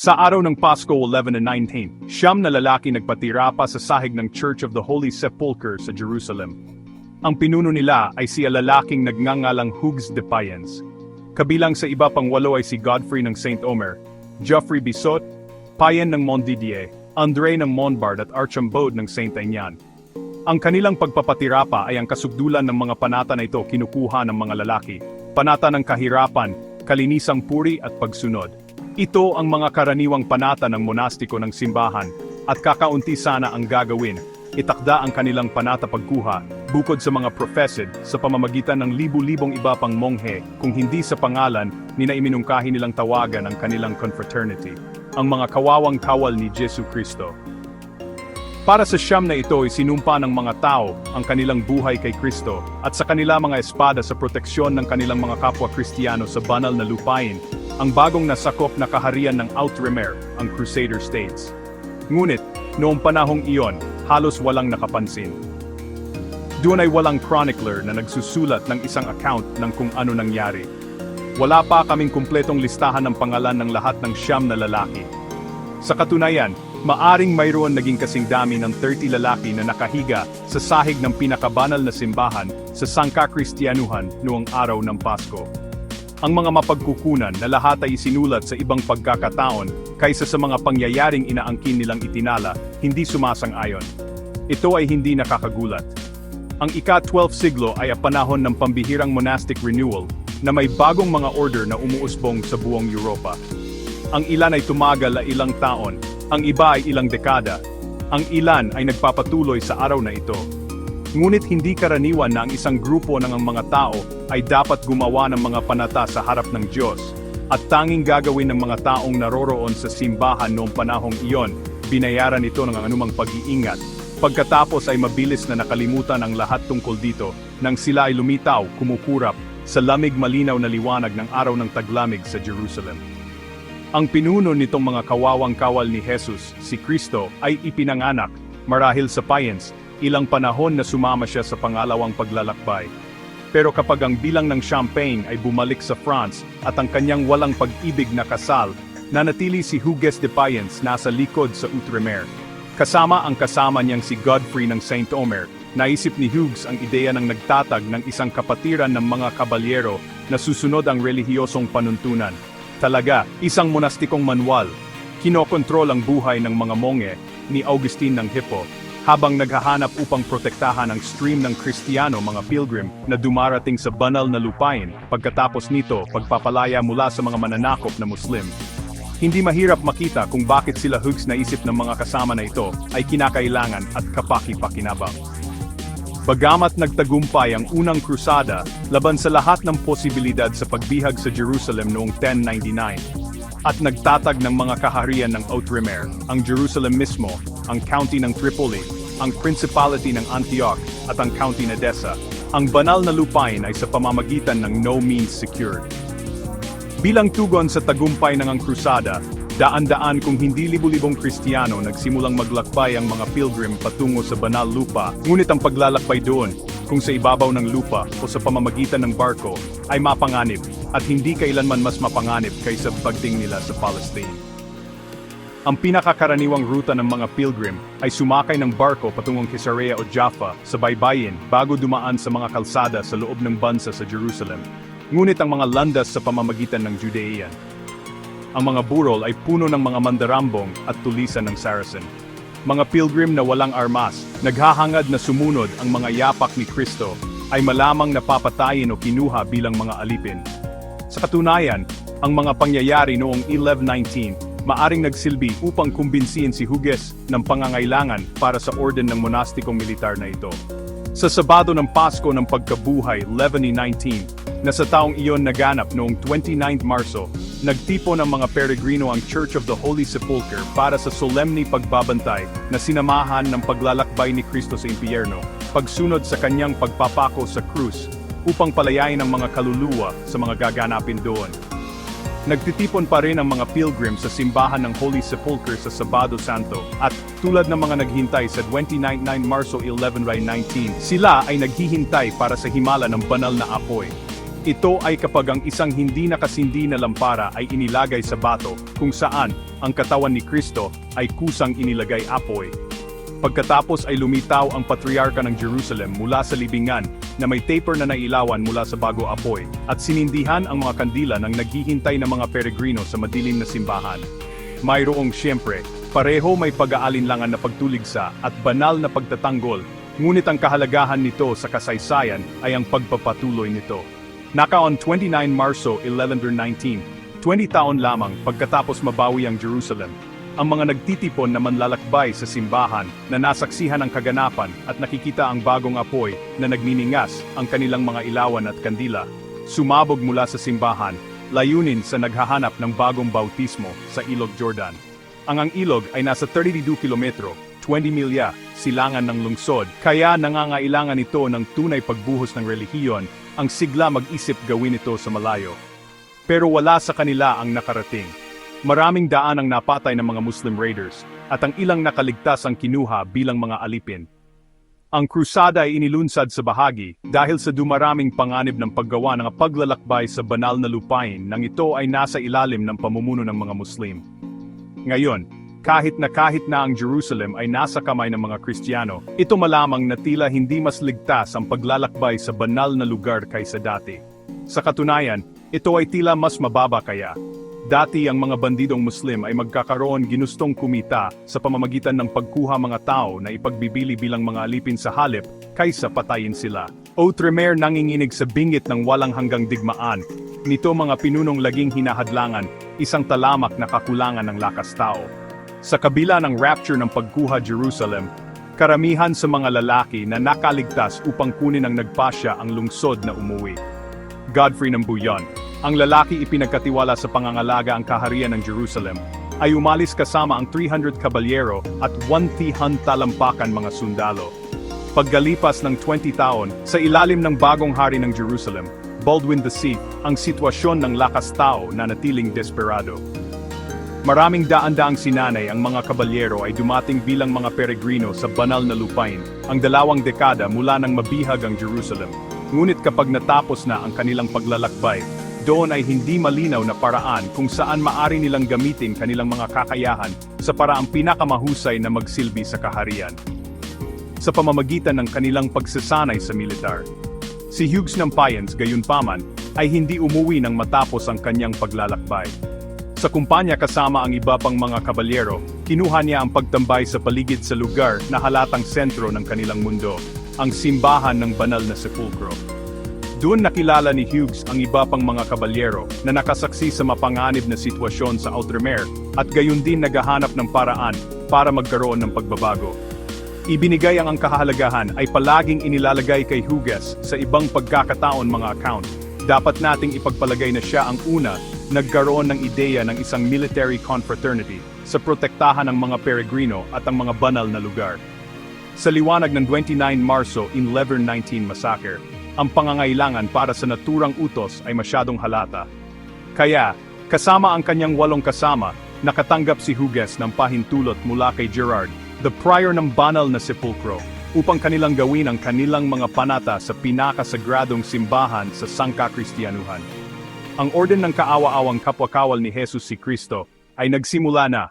Sa araw ng Pasko 11 and 19, siyam na lalaki nagpatira pa sa sahig ng Church of the Holy Sepulchre sa Jerusalem. Ang pinuno nila ay si lalaking nagngangalang Hugues de Payens. Kabilang sa iba pang walo ay si Godfrey ng Saint Omer, Geoffrey Bissot, Payen ng Montdidier, André ng Montbard at Archambaud ng Saint Aignan. Ang kanilang pagpapatira pa ay ang kasugdulan ng mga panata na ito kinukuha ng mga lalaki, panata ng kahirapan, kalinisang puri at pagsunod. Ito ang mga karaniwang panata ng monastiko ng simbahan, at kakaunti sana ang gagawin. Itakda ang kanilang panata pagkuha, bukod sa mga professed, sa pamamagitan ng libu-libong iba pang monghe, kung hindi sa pangalan, ni naiminungkahi nilang tawagan ang kanilang confraternity, ang mga kawawang kawal ni Jesu Cristo. Para sa siyam na ito ay sinumpa ng mga tao ang kanilang buhay kay Kristo, at sa kanila mga espada sa proteksyon ng kanilang mga kapwa Kristiyano sa banal na lupain, ang bagong nasakop na kaharian ng Outremer, ang Crusader States. Ngunit, noong panahong iyon, halos walang nakapansin. Doon ay walang chronicler na nagsusulat ng isang account ng kung ano nangyari. Wala pa kaming kumpletong listahan ng pangalan ng lahat ng siyam na lalaki. Sa katunayan, maaring mayroon naging kasing dami ng 30 lalaki na nakahiga sa sahig ng pinakabanal na simbahan sa sangka-Kristiyanuhan noong araw ng Pasko. Ang mga mapagkukunan na lahat ay isinulat sa ibang pagkakataon kaysa sa mga pangyayaring inaangkin nilang itinala, hindi sumasang-ayon. Ito ay hindi nakakagulat. Ang ika-12 siglo ay ang panahon ng pambihirang monastic renewal na may bagong mga order na umuusbong sa buong Europa. Ang ilan ay tumagal na ilang taon, ang iba ay ilang dekada, ang ilan ay nagpapatuloy sa araw na ito. Ngunit hindi karaniwan na ang isang grupo ng mga tao ay dapat gumawa ng mga panata sa harap ng Diyos, at tanging gagawin ng mga taong naroroon sa simbahan noong panahong iyon, binayaran ito ng anumang pag-iingat. Pagkatapos ay mabilis na nakalimutan ang lahat tungkol dito, nang sila ay lumitaw, kumukurap, sa lamig malinaw na liwanag ng araw ng taglamig sa Jerusalem. Ang pinuno nitong mga kawawang kawal ni Jesus, si Kristo, ay ipinanganak, marahil sa Payens, ilang panahon na sumama siya sa pangalawang paglalakbay. Pero kapag ang bilang ng Champagne ay bumalik sa France at ang kanyang walang pag-ibig na kasal, nanatili si Hugues de Payens nasa likod sa Outremer. Kasama ang kasama niyang si Godfrey ng Saint Omer, naisip ni Hugues ang ideya ng nagtatag ng isang kapatiran ng mga kabalyero na susunod ang relihiyosong panuntunan. Talaga, isang monastikong manual. Kinokontrol ang buhay ng mga monge ni Augustine ng Hippo, habang naghahanap upang protektahan ang stream ng Kristiyano mga pilgrim na dumarating sa banal na lupain, pagkatapos nito pagpapalaya mula sa mga mananakop na Muslim. Hindi mahirap makita kung bakit sila Hugues naisip ng mga kasama na ito ay kinakailangan at kapaki-pakinabang. Bagamat nagtagumpay ang unang krusada laban sa lahat ng posibilidad sa pagbihag sa Jerusalem noong 1099, at nagtatag ng mga kaharian ng Outremer, ang Jerusalem mismo, ang county ng Tripoli, ang principality ng Antioch, at ang county na Edessa, ang banal na lupain ay sa pamamagitan ng no means secured. Bilang tugon sa tagumpay ng ang krusada, daan-daan kung hindi libu-libong Kristiyano nagsimulang maglakbay ang mga pilgrim patungo sa banal lupa, ngunit ang paglalakbay doon, kung sa ibabaw ng lupa o sa pamamagitan ng barko, ay mapanganib, at hindi kailanman mas mapanganib kaysa pagdating nila sa Palestine. Ang pinakakaraniwang ruta ng mga pilgrim ay sumakay ng barko patungong Caesarea o Jaffa sa baybayin bago dumaan sa mga kalsada sa loob ng bansa sa Jerusalem. Ngunit ang mga landas sa pamamagitan ng Judean. Ang mga burol ay puno ng mga mandarambong at tulisan ng Saracen. Mga pilgrim na walang armas, naghahangad na sumunod ang mga yapak ni Kristo, ay malamang napapatayin o kinuha bilang mga alipin. Sa katunayan, ang mga pangyayari noong 1119, maaring nagsilbi upang kumbinsihin si Hugues ng pangangailangan para sa orden ng monastikong militar na ito. Sa Sabado ng Pasko ng Pagkabuhay 1119, na sa taong iyon naganap noong 29 Marso, nagtipo ng mga peregrino ang Church of the Holy Sepulchre para sa solemni pagbabantay na sinamahan ng paglalakbay ni Kristo sa impyerno, pagsunod sa kanyang pagpapako sa krus, upang palayain ang mga kaluluwa sa mga gaganapin doon. Nagtitipon pa rin ang mga pilgrim sa simbahan ng Holy Sepulchre sa Sabado Santo, at tulad ng mga naghintay sa 29 Marso 1119, sila ay naghihintay para sa himala ng banal na apoy. Ito ay kapag ang isang hindi nakasindi na lampara ay inilagay sa bato, kung saan ang katawan ni Kristo ay kusang inilagay apoy. Pagkatapos ay lumitaw ang patriarka ng Jerusalem mula sa libingan na may taper na nailawan mula sa bago apoy at sinindihan ang mga kandila ng naghihintay na mga peregrino sa madilim na simbahan. Mayroong siyempre, pareho may pag-aalinlangan na pagtuligsa at banal na pagtatanggol, ngunit ang kahalagahan nito sa kasaysayan ay ang pagpapatuloy nito. Naka-on 29 Marso 1119, 20 taon lamang pagkatapos mabawi ang Jerusalem, ang mga nagtitipon na manlalakbay sa simbahan na nasaksihan ang kaganapan at nakikita ang bagong apoy na nagniningas ang kanilang mga ilawan at kandila, sumabog mula sa simbahan, layunin sa naghahanap ng bagong bautismo sa Ilog Jordan. Ang ilog ay nasa 32 kilometro, 20 milya, silangan ng lungsod, kaya nangangailangan ito ng tunay pagbuhos ng relihiyon, ang sigla mag-isip gawin ito sa malayo. Pero wala sa kanila ang nakarating. Maraming daan ang napatay ng mga Muslim raiders, at ang ilang nakaligtas ang kinuha bilang mga alipin. Ang krusada ay inilunsad sa bahagi dahil sa dumaraming panganib ng paggawa ng paglalakbay sa banal na lupain nang ito ay nasa ilalim ng pamumuno ng mga Muslim. Ngayon, kahit na ang Jerusalem ay nasa kamay ng mga Kristiyano, ito malamang na tila hindi mas ligtas ang paglalakbay sa banal na lugar kaysa dati. Sa katunayan, ito ay tila mas mababa kaya. Dati ang mga bandidong Muslim ay magkakaroon ginustong kumita sa pamamagitan ng pagkuha mga tao na ipagbibili bilang mga alipin sa halip kaysa patayin sila. Outremer nanginginig sa bingit ng walang hanggang digmaan. Nito mga pinunong laging hinahadlangan, isang talamak na kakulangan ng lakas tao. Sa kabila ng rapture ng pagkuha Jerusalem, karamihan sa mga lalaki na nakaligtas upang kunin ang nagpasya ang lungsod na umuwi. Godfrey ng Bouillon, ang lalaki ipinagkatiwala sa pangangalaga ang kaharian ng Jerusalem, ay umalis kasama ang 300 kabalyero at 1,000 talampakan mga sundalo. Pagkalipas ng 20 taon, sa ilalim ng bagong hari ng Jerusalem, Baldwin VI, ang sitwasyon ng lakas tao na natiling desperado. Maraming daan-daang sinanay ang mga kabalyero ay dumating bilang mga peregrino sa banal na lupain, ang 2 dekada mula nang mabihag ang Jerusalem. Ngunit kapag natapos na ang kanilang paglalakbay, doon ay hindi malinaw na paraan kung saan maari nilang gamitin kanilang mga kakayahan sa paraang pinakamahusay na magsilbi sa kaharian. Sa pamamagitan ng kanilang pagsasanay sa militar. Si Hughes ng Payens gayunpaman ay hindi umuwi nang matapos ang kanyang paglalakbay. Sa kumpanya kasama ang iba pang mga kabalyero, kinuha niya ang pagtambay sa paligid sa lugar na halatang sentro ng kanilang mundo, ang simbahan ng banal na sepulkro. Doon nakilala ni Hughes ang iba pang mga kabalyero na nakasaksi sa mapanganib na sitwasyon sa Outremer at gayon din naghahanap ng paraan para magkaroon ng pagbabago. Ibinigay ang kahalagahan ay palaging inilalagay kay Hughes sa ibang pagkakataon mga account. Dapat nating ipagpalagay na siya ang una nagkaroon ng ideya ng isang military confraternity sa protektahan ng mga peregrino at ang mga banal na lugar. Sa liwanag ng 29 Marso 1119 massacre, ang pangangailangan para sa naturang utos ay masyadong halata. Kaya, kasama ang kanyang 8 kasama, nakatanggap si Hughes ng pahintulot mula kay Gerard, the prior ng banal na sepulkro, upang kanilang gawin ang kanilang mga panata sa pinakasagradong simbahan sa sangkakristyanuhan. Ang orden ng kaawa-awang kapwa-kawal ni Jesus si Kristo ay nagsimula na